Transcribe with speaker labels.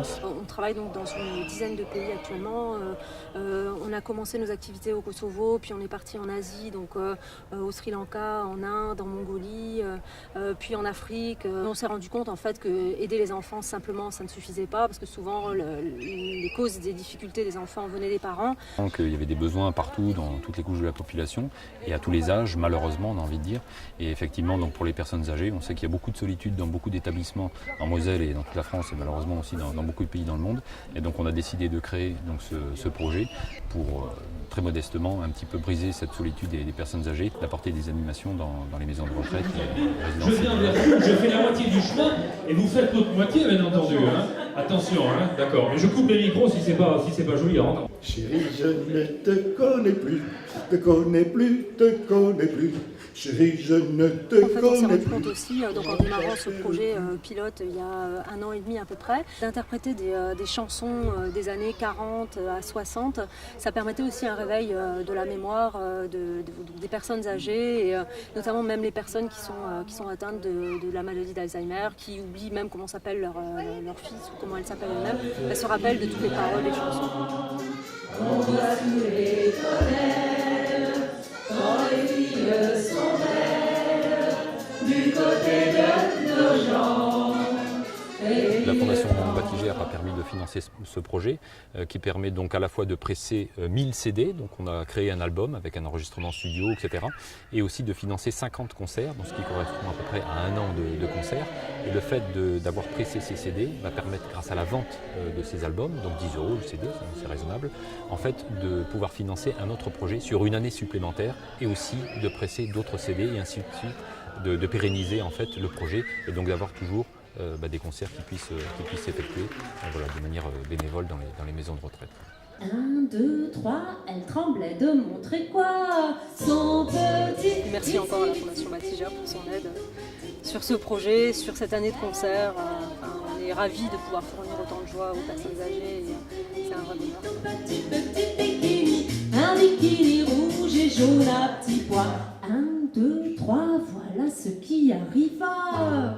Speaker 1: France.
Speaker 2: On travaille donc dans une dizaine de pays actuellement. On a commencé nos activités au Kosovo, puis on est parti en Asie, donc au Sri Lanka, en Inde, en Mongolie, puis en Afrique. On s'est rendu compte en fait que aider les enfants simplement ça ne suffisait pas, parce que souvent les causes des difficultés des enfants venaient des parents.
Speaker 1: Donc il y avait des besoins partout, dans toutes les couches de la population et à tous les âges, malheureusement on a envie de dire. Et effectivement donc pour les personnes âgées, on sait qu'il y a beaucoup de solitude dans beaucoup d'établissements en Moselle et dans toute la France et malheureusement aussi dans beaucoup de pays dans le monde. Et donc on a décidé de créer donc, ce projet pour très modestement un petit peu briser cette solitude des personnes âgées, d'apporter des animations dans les maisons de retraite et les résidences.
Speaker 3: Je viens vers vous, je fais la moitié du chemin et vous faites l'autre moitié bien entendu. Hein. Attention, hein, d'accord. Mais je coupe les micros si c'est pas joli à entendre.
Speaker 4: Chérie, je ne te connais plus, te connais plus, te connais plus. Chérie, je ne te
Speaker 2: En fait, on s'est
Speaker 4: connais
Speaker 2: rendu
Speaker 4: plus.
Speaker 2: compte aussi, donc en démarrant ce projet pilote il y a 1 an et demi à peu près, d'interpréter des chansons des années 40 à 60. Ça permettait aussi un réveil de la mémoire des personnes âgées, et notamment même les personnes qui sont atteintes de la maladie d'Alzheimer, qui oublient même comment s'appelle leur fils ou comment elle s'appelle elle-même. Elles se rappellent de toutes les paroles des chansons.
Speaker 5: On doit tous les connaître, quand les filles sont belles, du côté de nos gens.
Speaker 1: La Fondation Batigère a permis de financer ce projet qui permet donc à la fois de presser 1000 CD, donc on a créé un album avec un enregistrement studio, etc. Et aussi de financer 50 concerts, donc ce qui correspond à peu près à 1 an de concerts. Et le fait d'avoir pressé ces CD va permettre, grâce à la vente de ces albums, donc 10 € le CD, c'est raisonnable, en fait de pouvoir financer un autre projet sur une année supplémentaire et aussi de presser d'autres CD et ainsi de suite, de pérenniser en fait le projet et donc d'avoir toujours des concerts qui puissent s'effectuer voilà, de manière bénévole dans les maisons de retraite.
Speaker 5: 1, 2, 3, elle tremblait de montrer quoi? Son petit...
Speaker 2: Merci encore à la Fondation Batigère pour son aide sur ce projet, sur cette année de concert. On est ravis de pouvoir fournir autant de joie aux personnes âgées. C'est un vrai bonheur.
Speaker 5: Petit bikini, un bikini rouge et jaune à petits pois. 1, 2, 3, voilà ce qui arriva.